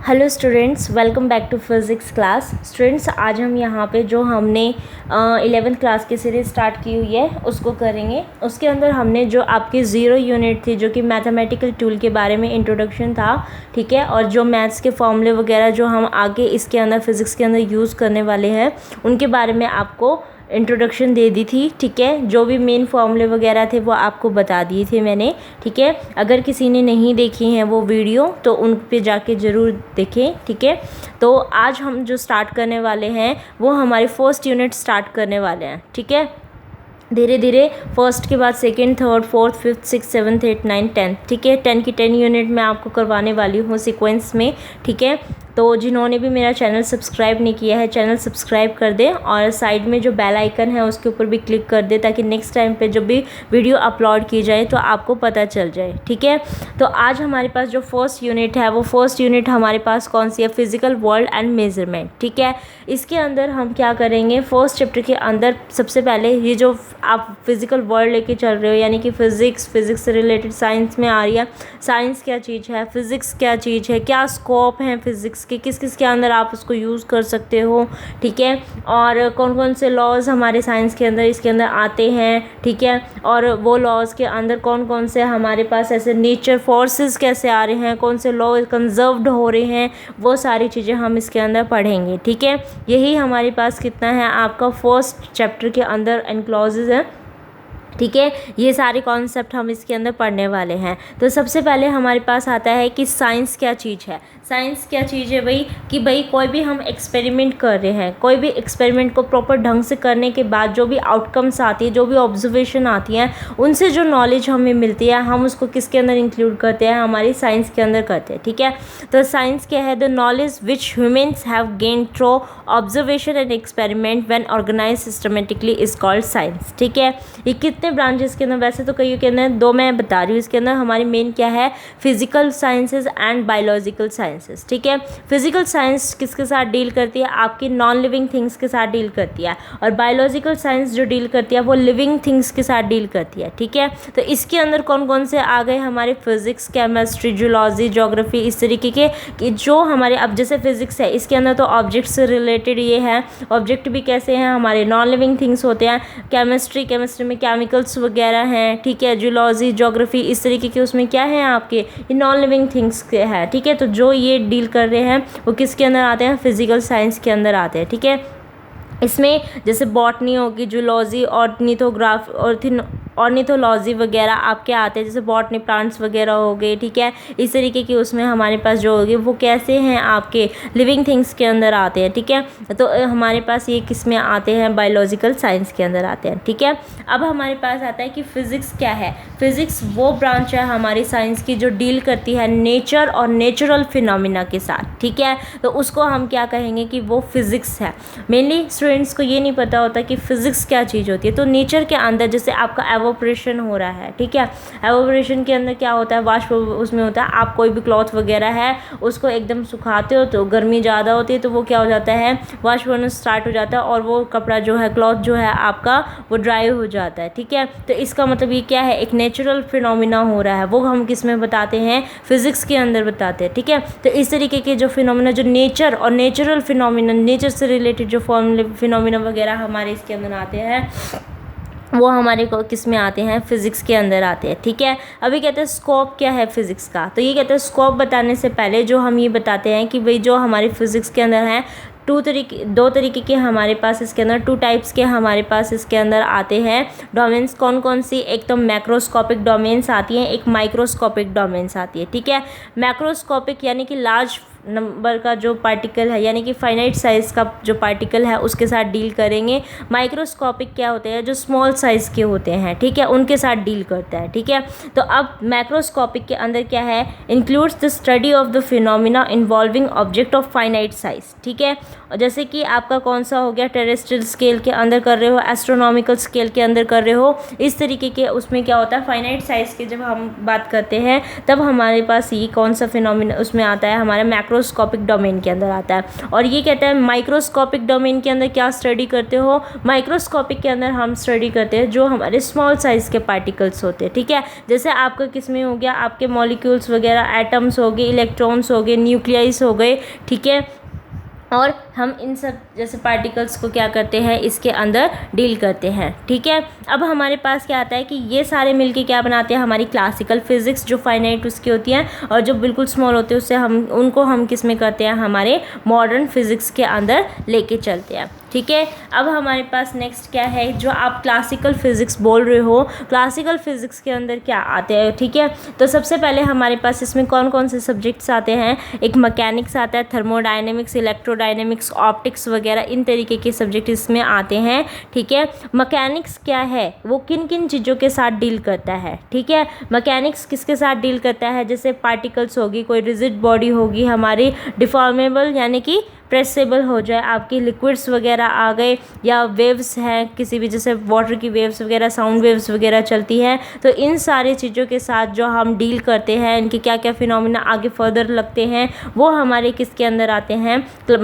Hello students, welcome back to physics class. Students, आज हम यहाँ पे जो हमने 11th क्लास की सीरीज़ स्टार्ट की हुई है उसको करेंगे। उसके अंदर हमने जो आपकी ज़ीरो यूनिट थी, जो कि मैथमेटिकल टूल के बारे में इंट्रोडक्शन था, ठीक है, और जो मैथ्स के फॉर्मूले वगैरह जो हम आगे इसके अंदर फिज़िक्स के अंदर यूज़ करने वाले हैं उनके बारे में आपको इंट्रोडक्शन दे दी थी, ठीक है। जो भी मेन फॉर्मूले वगैरह थे वो आपको बता दिए थे मैंने, ठीक है। अगर किसी ने नहीं देखी हैं वो वीडियो तो उन पे जाके ज़रूर देखें, ठीक है। तो आज हम जो स्टार्ट करने वाले हैं वो हमारी फर्स्ट यूनिट स्टार्ट करने वाले हैं, ठीक है। धीरे धीरे फर्स्ट के बाद second, third, fourth, fifth, six, seventh, eight, nine, 10, ठीक है। 10 की 10 यूनिट मैं आपको करवाने वाली हूँ सीक्वेंस में, ठीक है। तो जिन्होंने भी मेरा चैनल सब्सक्राइब नहीं किया है, चैनल सब्सक्राइब कर दें और साइड में जो बेल आइकन है उसके ऊपर भी क्लिक कर दें, ताकि नेक्स्ट टाइम पे जब भी वीडियो अपलोड की जाए तो आपको पता चल जाए, ठीक है। तो आज हमारे पास जो फर्स्ट यूनिट है वो फर्स्ट यूनिट हमारे पास कौन सी है? फिजिकल वर्ल्ड एंड मेजरमेंट, ठीक है। इसके अंदर हम क्या करेंगे? फर्स्ट चैप्टर के अंदर सबसे पहले ये जो आप फिजिकल वर्ल्ड लेके चल रहे हो, यानी कि फिजिक्स से रिलेटेड साइंस में आ रही है। साइंस क्या चीज़ है, फिजिक्स क्या चीज़ है, क्या स्कोप है फिजिक्स कि किस किस के अंदर आप उसको यूज़ कर सकते हो, ठीक है। और कौन कौन से लॉज हमारे साइंस के अंदर इसके अंदर आते हैं, ठीक है। और वो लॉज के अंदर कौन कौन से हमारे पास ऐसे नेचर फोर्सेस कैसे आ रहे हैं, कौन से लॉ कंजर्व्ड हो रहे हैं, वो सारी चीज़ें हम इसके अंदर पढ़ेंगे, ठीक है। यही हमारे पास कितना है आपका फर्स्ट चैप्टर के अंदर एनक्लॉजेज है, ठीक है। ये सारे कॉन्सेप्ट हम इसके अंदर पढ़ने वाले हैं। तो सबसे पहले हमारे पास आता है कि साइंस क्या चीज़ है। साइंस क्या चीज़ है भाई? कि भाई कोई भी हम एक्सपेरिमेंट कर रहे हैं, कोई भी एक्सपेरिमेंट को प्रॉपर ढंग से करने के बाद जो भी आउटकम्स आती है, जो भी ऑब्जर्वेशन आती हैं, उनसे जो नॉलेज हमें मिलती है हम उसको किसके अंदर इंक्लूड करते हैं? हमारी साइंस के अंदर करते हैं, ठीक है। तो साइंस क्या है? The knowledge which humans have gained through observation and experiment when organize systematically is called science, ठीक है। ये कितने ब्रांचेस के अंदर? वैसे तो कई के अंदर दो मैं बता रही हूँ। इसके अंदर हमारी मेन क्या है? Physical sciences and biological sciences, ठीक है। फिजिकल साइंस किसके साथ डील करती है? आपकी नॉन लिविंग थिंग्स के साथ डील करती है। और बायोलॉजिकल साइंस जो डील करती है वो लिविंग थिंग्स के साथ डील करती है, ठीक है। तो इसके अंदर कौन कौन से आ गए हमारे? फिजिक्स, केमिस्ट्री, जूलॉजी, ज्योग्राफी, इस तरीके के कि जो हमारे, अब जैसे फिजिक्स है इसके अंदर तो ऑब्जेक्ट से रिलेटेड ये है। ऑब्जेक्ट भी कैसे हैं? हमारे नॉन लिविंग थिंग्स होते हैं। केमिस्ट्री में केमिकल्स वगैरह हैं, ठीक है। जूलॉजी, ज्योग्राफी, इस तरीके के उसमें क्या है आपके? ये नॉन लिविंग थिंग्स के है, ठीक है। तो जो ये डील कर रहे हैं वो किसके अंदर आते हैं? फिजिकल साइंस के अंदर आते हैं, ठीक है। इसमें जैसे बॉटनी होगी, जूलॉजी, ऑर्निथोलॉजी वगैरह आपके आते हैं, जैसे बॉटनी प्लांट्स वगैरह हो गए, ठीक है। इस तरीके की उसमें हमारे पास जो होगी वो कैसे हैं? आपके लिविंग थिंग्स के अंदर आते हैं, ठीक है। तो हमारे पास ये किस में आते हैं? बायोलॉजिकल साइंस के अंदर आते हैं, ठीक है। अब हमारे पास आता है कि फिज़िक्स क्या है। फिज़िक्स वो ब्रांच है हमारी साइंस की जो डील करती है नेचर और नेचुरल फिनोमिना के साथ, ठीक है। तो उसको हम क्या कहेंगे कि वो फिज़िक्स है। मेनली स्टूडेंट्स को ये नहीं पता होता कि फ़िज़िक्स क्या चीज़ होती है। तो नेचर के अंदर जैसे आपका एवोपरेशन हो रहा है, ठीक है। एवोपरेशन के अंदर क्या होता है? वाष्प उसमें होता है। आप कोई भी क्लॉथ वगैरह है उसको एकदम सुखाते हो तो गर्मी ज़्यादा होती है तो वो क्या हो जाता है? वाष्प होना स्टार्ट हो जाता है और वो कपड़ा जो है, क्लॉथ जो है आपका, वो ड्राई हो जाता है, ठीक है। तो इसका मतलब ये क्या है? एक नेचुरल फिनोमिना हो रहा है, वो हम किस में बताते हैं? फिज़िक्स के अंदर बताते हैं, ठीक है। तो इस तरीके के जो फिनोमिना, जो नेचर और नेचुरल फिनोमिना, नेचर से रिलेटेड जो फिनोमिना वगैरह हमारे इसके अंदर आते हैं वो हमारे को किस में आते हैं? फिज़िक्स के अंदर आते हैं, ठीक है। अभी कहते हैं स्कोप क्या है फिज़िक्स का। तो ये कहते हैं स्कोप बताने से पहले जो हम ये बताते हैं कि भाई जो हमारे फिज़िक्स के अंदर हैं दो तरीके के हमारे पास इसके अंदर, टू टाइप्स के हमारे पास इसके अंदर आते हैं डोमेन्स। कौन कौन सी? एक तो मैक्रोस्कोपिक डोमेन्स आती हैं, एक माइक्रोस्कोपिक डोमेन्स आती है, ठीक है। मैक्रोस्कोपिक यानी कि लार्ज नंबर का जो पार्टिकल है, यानी कि फाइनाइट साइज़ का जो पार्टिकल है उसके साथ डील करेंगे। माइक्रोस्कोपिक क्या होते हैं? जो स्मॉल साइज़ के होते हैं, ठीक है, उनके साथ डील करता है, ठीक है। तो अब मैक्रोस्कोपिक के अंदर क्या है? Includes the study of the phenomena involving object of finite size, ठीक है। और जैसे कि आपका कौन सा हो गया? टेरेस्ट्रियल स्केल के अंदर कर रहे हो, एस्ट्रोनॉमिकल स्केल के अंदर कर रहे हो, इस तरीके के उसमें क्या होता है? फाइनाइट साइज़ की जब हम बात करते हैं तब हमारे पास ये कौन सा फिनोमिना उसमें आता है? हमारा मैक्रोस्कोपिक डोमेन के अंदर आता है। और ये कहता है माइक्रोस्कोपिक डोमेन के अंदर क्या स्टडी करते हो, माइक्रोस्कोपिक के अंदर हम स्टडी करते हैं जो हमारे स्मॉल साइज़ के पार्टिकल्स होते हैं, ठीक है। जैसे आपका किसमें हो गया, आपके मॉलिक्यूल्स वगैरह, एटम्स हो गए, इलेक्ट्रॉन्स हो गए, न्यूक्लियस हो गए, ठीक है। और हम इन सब जैसे पार्टिकल्स को क्या करते हैं, इसके अंदर डील करते हैं, ठीक है। अब हमारे पास क्या आता है कि ये सारे मिलके क्या बनाते हैं, हमारी क्लासिकल फिज़िक्स जो फाइनाइट उसकी होती है, और जो बिल्कुल स्मॉल होते हैं उससे हम उनको हम किस में करते हैं, हमारे मॉडर्न फिज़िक्स के अंदर लेके चलते हैं, ठीक है। अब हमारे पास नेक्स्ट क्या है, जो आप क्लासिकल फिज़िक्स बोल रहे हो, क्लासिकल फिज़िक्स के अंदर क्या आते हैं, ठीक है। तो सबसे पहले हमारे पास इसमें कौन कौन से सब्जेक्ट्स आते हैं, एक मैकेनिक्स आता है, थर्मोडायनेमिक्स, इलेक्ट्रोडायनेमिक्स, ऑप्टिक्स वगैरह, इन तरीके के सब्जेक्ट इसमें आते हैं, ठीक है। मैकेनिक्स क्या है, वो किन किन चीज़ों के साथ डील करता है, ठीक है। मैकेनिक्स किसके साथ डील करता है, जैसे पार्टिकल्स होगी, कोई रिजिड बॉडी होगी हमारी, डिफॉर्मेबल यानी कि प्रेसेबल हो जाए, आपकी लिक्विड्स वगैरह आ गए, या वेव्स हैं किसी भी, जैसे वाटर की वेव्स वगैरह, साउंड वेव्स वगैरह चलती हैं, तो इन सारी चीज़ों के साथ जो हम डील करते हैं, इनके क्या क्या फिनोमिना आगे फर्दर लगते हैं, वो हमारे किसके अंदर आते हैं,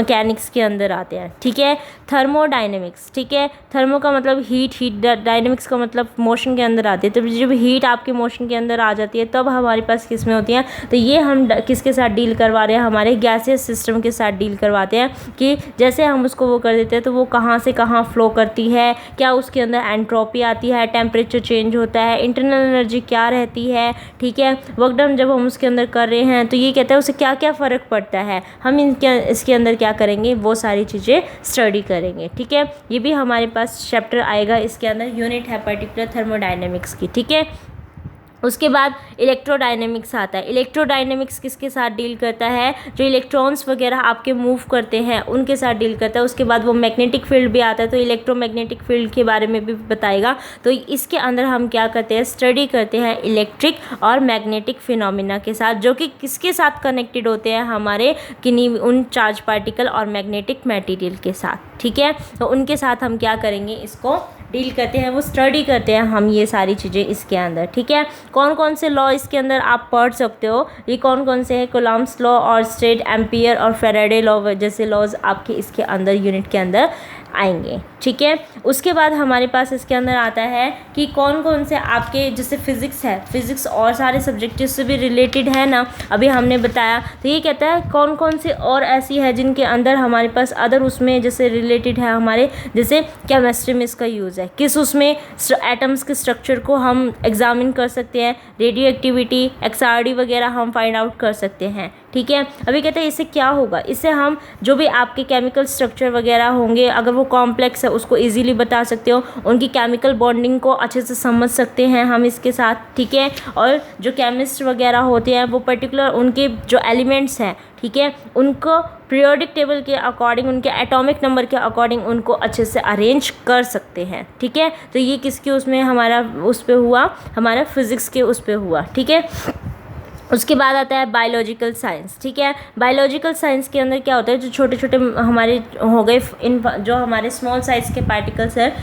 मैकेनिक्स के अंदर आते हैं, ठीक है। थर्मोडायनेमिक्स, ठीक है, थर्मो का मतलब हीट, डायनेमिक्स का मतलब मोशन के अंदर आती है, तो जब हीट आपके मोशन के अंदर आ जाती है तब हमारे पास किस में होती हैं, तो ये हम किसके साथ डील करवा रहे हैं, हमारे गैसियस सिस्टम के साथ डील करवाते हैं, कि जैसे हम उसको वो कर देते हैं तो वो कहाँ से कहाँ फ्लो करती है, क्या उसके अंदर एंट्रोपी आती है, टेम्परेचर चेंज होता है, इंटरनल एनर्जी क्या रहती है, ठीक है। वर्क डन जब हम उसके अंदर कर रहे हैं तो ये कहते हैं उससे क्या क्या फ़र्क पड़ता है, हम इसके अंदर क्या करेंगे, वो सारी चीज़ें स्टडी करेंगे, ठीक है। ये भी हमारे पास चैप्टर आएगा, इसके अंदर यूनिट है पर्टिकुलर थर्मोडायनेमिक्स की, ठीक है। उसके बाद इलेक्ट्रोडायनेमिक्स आता है। इलेक्ट्रोडायनेमिक्स किसके साथ डील करता है, जो इलेक्ट्रॉन्स वगैरह आपके मूव करते हैं उनके साथ डील करता है। उसके बाद वो मैग्नेटिक फील्ड भी आता है, तो इलेक्ट्रोमैग्नेटिक फील्ड के बारे में भी बताएगा। तो इसके अंदर हम क्या करते हैं, स्टडी करते हैं इलेक्ट्रिक और मैग्नेटिक फिनोमिना के साथ, जो कि किसके साथ कनेक्टेड होते हैं, हमारे किन्हीं उन चार्ज पार्टिकल और मैग्नेटिक मटेरियल के साथ, ठीक है। तो उनके साथ हम क्या करेंगे, इसको डील करते हैं, वो स्टडी करते हैं हम ये सारी चीज़ें इसके अंदर, ठीक है। कौन कौन से लॉ इसके अंदर आप पढ़ सकते हो, ये कौन कौन से हैं, कूलम्ब्स लॉ और स्टेट एम्पियर और फैराडे लॉ जैसे लॉज आपके इसके अंदर यूनिट के अंदर आएंगे, ठीक है। उसके बाद हमारे पास इसके अंदर आता है कि कौन कौन से आपके, जैसे फिज़िक्स है, फिज़िक्स और सारे सब्जेक्ट से भी रिलेटेड है ना, अभी हमने बताया। तो ये कहता है कौन कौन से और ऐसी है जिनके अंदर हमारे पास अदर उसमें जैसे रिलेटेड है हमारे, जैसे केमिस्ट्री में इसका यूज़ है, किस उसमें एटम्स के स्ट्रक्चर को हम एग्जामिन कर सकते हैं, रेडियो एक्टिविटी, XRD वगैरह हम फाइंड आउट कर सकते हैं, ठीक है। अभी कहते हैं इससे क्या होगा, इससे हम जो भी आपके केमिकल स्ट्रक्चर वगैरह होंगे, अगर वो कॉम्प्लेक्स है उसको इजीली बता सकते हो, उनकी केमिकल बॉन्डिंग को अच्छे से समझ सकते हैं हम इसके साथ, ठीक है। और जो केमिस्ट वगैरह होते हैं वो पर्टिकुलर उनके जो एलिमेंट्स हैं, ठीक है, उनको पीरियोडिक टेबल के अकॉर्डिंग, उनके एटॉमिक नंबर के अकॉर्डिंग उनको अच्छे से अरेंज कर सकते हैं, ठीक है। तो ये किसके उसमें हमारा उस पे हुआ, हमारा फिज़िक्स के उस पे हुआ, ठीक है। उसके बाद आता है बायोलॉजिकल साइंस, ठीक है। बायोलॉजिकल साइंस के अंदर क्या होता है, जो छोटे छोटे हमारे हो गए इन जो हमारे स्मॉल साइज़ के पार्टिकल्स हैं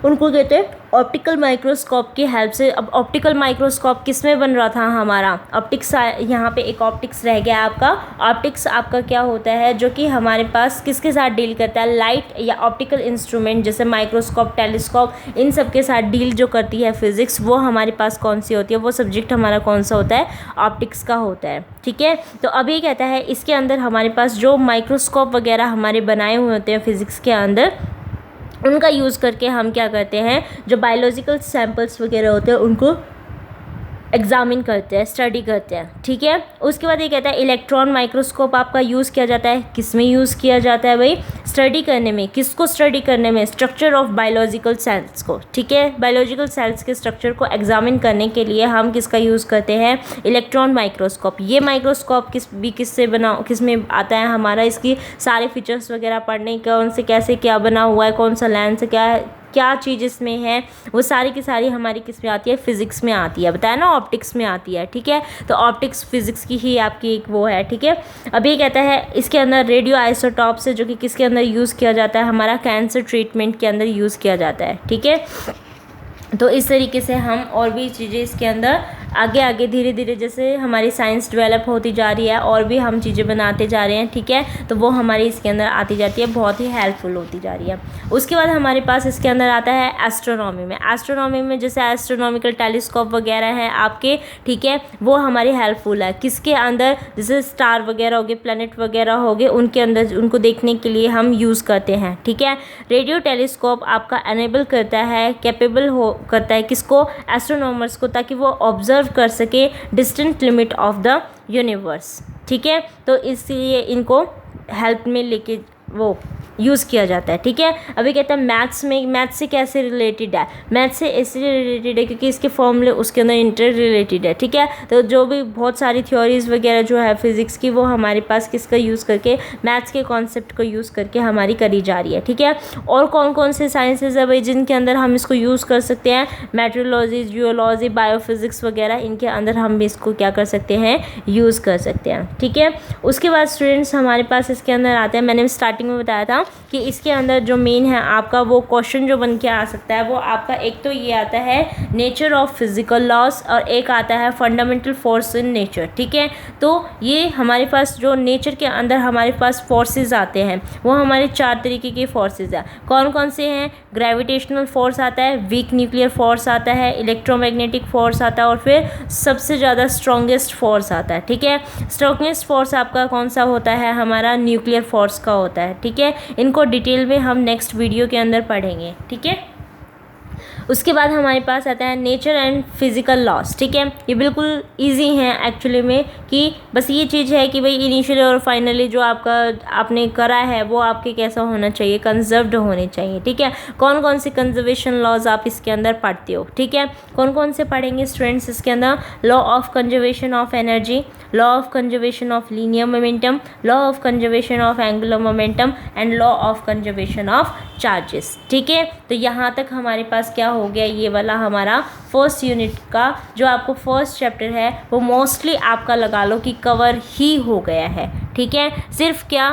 उनको कहते हैं ऑप्टिकल माइक्रोस्कोप की हेल्प से। अब ऑप्टिकल माइक्रोस्कोप किस में बन रहा था हमारा, ऑप्टिक्स, यहाँ पे एक ऑप्टिक्स रह गया आपका। ऑप्टिक्स आपका क्या होता है, जो कि हमारे पास किसके साथ डील करता है, लाइट या ऑप्टिकल इंस्ट्रूमेंट जैसे माइक्रोस्कोप, टेलीस्कोप, इन सब के साथ डील जो करती है फिज़िक्स, वो हमारे पास कौन सी होती है, वो सब्जेक्ट हमारा कौन सा होता है, ऑप्टिक्स का होता है, ठीक है। तो अभी कहता है इसके अंदर हमारे पास जो माइक्रोस्कोप वगैरह हमारे बनाए हुए होते हैं फिज़िक्स के अंदर, उनका यूज़ करके हम क्या करते हैं, जो बायोलॉजिकल सैंपल्स वगैरह होते हैं उनको एग्जामिन करते हैं, स्टडी करते हैं, ठीक है। उसके बाद ये कहता है इलेक्ट्रॉन माइक्रोस्कोप आपका यूज़ किया जाता है, किस में यूज़ किया जाता है भाई, स्टडी करने में, किसको स्टडी करने में, स्ट्रक्चर ऑफ बायोलॉजिकल सेल्स को, ठीक है। बायोलॉजिकल सेल्स के स्ट्रक्चर को एग्जामिन करने के लिए हम किसका यूज़ करते हैं, इलेक्ट्रॉन माइक्रोस्कोप। ये माइक्रोस्कोप किस में आता है हमारा, इसकी सारे फीचर्स वगैरह पढ़ने, कौन से कैसे क्या बना हुआ है, कौन सा लेंस क्या चीज़ इसमें है, वो सारी की सारी हमारी किस में आती है, फिज़िक्स में आती है, बताया ना, ऑप्टिक्स में आती है, ठीक है। तो ऑप्टिक्स फिज़िक्स की ही आपकी एक वो है, ठीक है। अभी ये कहता है इसके अंदर रेडियो आइसोटॉप्स है, जो कि किसके अंदर यूज़ किया जाता है, हमारा कैंसर ट्रीटमेंट के अंदर यूज़ किया जाता है, ठीक है। तो इस तरीके से हम और भी चीज़ें इसके अंदर आगे आगे धीरे धीरे जैसे हमारी साइंस डेवलप होती जा रही है और भी हम चीज़ें बनाते जा रहे हैं, ठीक है, तो वो हमारी इसके अंदर आती जाती है, बहुत ही हेल्पफुल होती जा रही है। उसके बाद हमारे पास इसके अंदर आता है एस्ट्रोनॉमी में। एस्ट्रोनॉमी में जैसे एस्ट्रोनॉमिकल टेलीस्कोप वगैरह हैं आपके, ठीक है, वो हमारी हेल्पफुल है किसके अंदर, जैसे स्टार वगैरह हो गए, प्लैनेट वगैरह हो गए, उनके अंदर उनको देखने के लिए हम यूज़ करते हैं, ठीक है। रेडियो टेलीस्कोप आपका एनेबल करता है, कैपेबल हो करता है किसको, एस्ट्रोनॉमर्स को, ताकि वो ऑब्जर्व कर सके distant limit of the universe, ठीक है। तो इसलिए इनको हेल्प में लेके वो यूज़ किया जाता है, ठीक है। अभी कहता है मैथ्स में, मैथ्स से कैसे रिलेटेड है, मैथ्स से इसलिए रिलेटेड है क्योंकि इसके फॉर्मूले उसके अंदर इंटर रिलेटेड है, ठीक है। तो जो भी बहुत सारी थ्योरीज़ वगैरह जो है फिज़िक्स की, वो हमारे पास किसका यूज़ करके, मैथ्स के कॉन्सेप्ट को यूज़ करके हमारी करी जा रही है, ठीक है। और कौन कौन से साइंसेज है भाई जिनके अंदर हम इसको यूज़ कर सकते हैं, मेट्रोलॉजी, जियोलॉजी, बायोफिज़िक्स वगैरह, इनके अंदर हम भी इसको क्या कर सकते हैं, यूज़ कर सकते हैं, ठीक है। उसके बाद स्टूडेंट्स हमारे पास इसके अंदर आते हैं, मैंने स्टार्टिंग में बताया था कि इसके अंदर जो मेन है आपका वो क्वेश्चन जो बन के आ सकता है वो आपका एक तो ये आता है नेचर ऑफ फिजिकल लॉस और एक आता है फंडामेंटल फोर्स इन नेचर, ठीक है। तो ये हमारे पास जो नेचर के अंदर हमारे पास फोर्सेस आते हैं वो हमारे 4 तरीके के फोर्सेस हैं। कौन कौन से हैं, ग्रेविटेशनल फोर्स आता है, वीक न्यूक्लियर फोर्स आता है, इलेक्ट्रोमैग्नेटिक फोर्स आता है और फिर सबसे ज़्यादा स्ट्रॉन्गेस्ट फोर्स आता है, ठीक है। स्ट्रॉन्गेस्ट फोर्स आपका कौन सा होता है, हमारा न्यूक्लियर फोर्स का होता है, ठीक है। इनको डिटेल में हम नेक्स्ट वीडियो के अंदर पढ़ेंगे, ठीक है। उसके बाद हमारे पास आता है नेचर एंड फिज़िकल लॉस, ठीक है। ये बिल्कुल इजी हैं एक्चुअली में, कि बस ये चीज़ है कि भाई इनिशियली और फाइनली जो आपका आपने करा है वो आपके कैसा होना चाहिए, कंजर्व्ड होने चाहिए, ठीक है। कौन कौन से कंजर्वेशन लॉज आप इसके अंदर पढ़ते हो, ठीक है। कौन कौन से पढ़ेंगे स्टूडेंट्स इसके अंदर, law of conservation of energy, law of conservation of linear momentum, law of conservation of angular momentum and law of conservation of charges, ठीक है। तो यहाँ तक हमारे पास क्या हो गया, ये वाला हमारा फर्स्ट यूनिट का जो आपको फर्स्ट चैप्टर है वो मोस्टली आपका लगा लो कि कवर ही हो गया है, ठीक है। सिर्फ क्या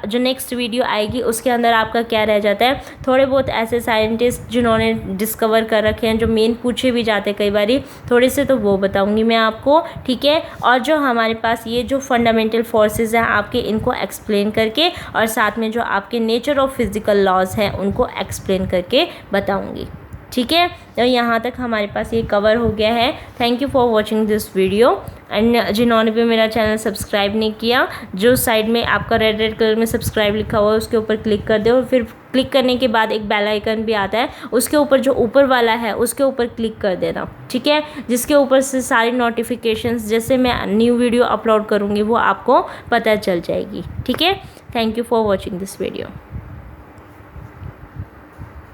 जो नेक्स्ट वीडियो आएगी उसके अंदर आपका क्या रह जाता है, थोड़े बहुत ऐसे साइंटिस्ट जिन्होंने डिस्कवर कर रखे हैं जो मेन पूछे भी जाते कई बारी, थोड़े से तो वो बताऊंगी मैं आपको, ठीक है। और जो हमारे पास ये जो फंडामेंटल फोर्सेस हैं आपके, इनको एक्सप्लेन करके और साथ में जो आपके नेचर ऑफ फिजिकल लॉज हैं उनको एक्सप्लेन करके बताऊंगी, ठीक है। तो यहाँ तक हमारे पास ये कवर हो गया है। Thank you for watching this video and जिन्होंने भी मेरा चैनल सब्सक्राइब नहीं किया, जो साइड में आपका रेड कलर में सब्सक्राइब लिखा हुआ है उसके ऊपर क्लिक कर दो और फिर क्लिक करने के बाद एक बेल आइकन भी आता है, उसके ऊपर जो ऊपर वाला है उसके ऊपर क्लिक कर देना, ठीक है। जिसके ऊपर से सारी नोटिफिकेशंस जैसे मैं न्यू वीडियो अपलोड करूँगी वो आपको पता चल जाएगी, ठीक है। Thank you for watching this video.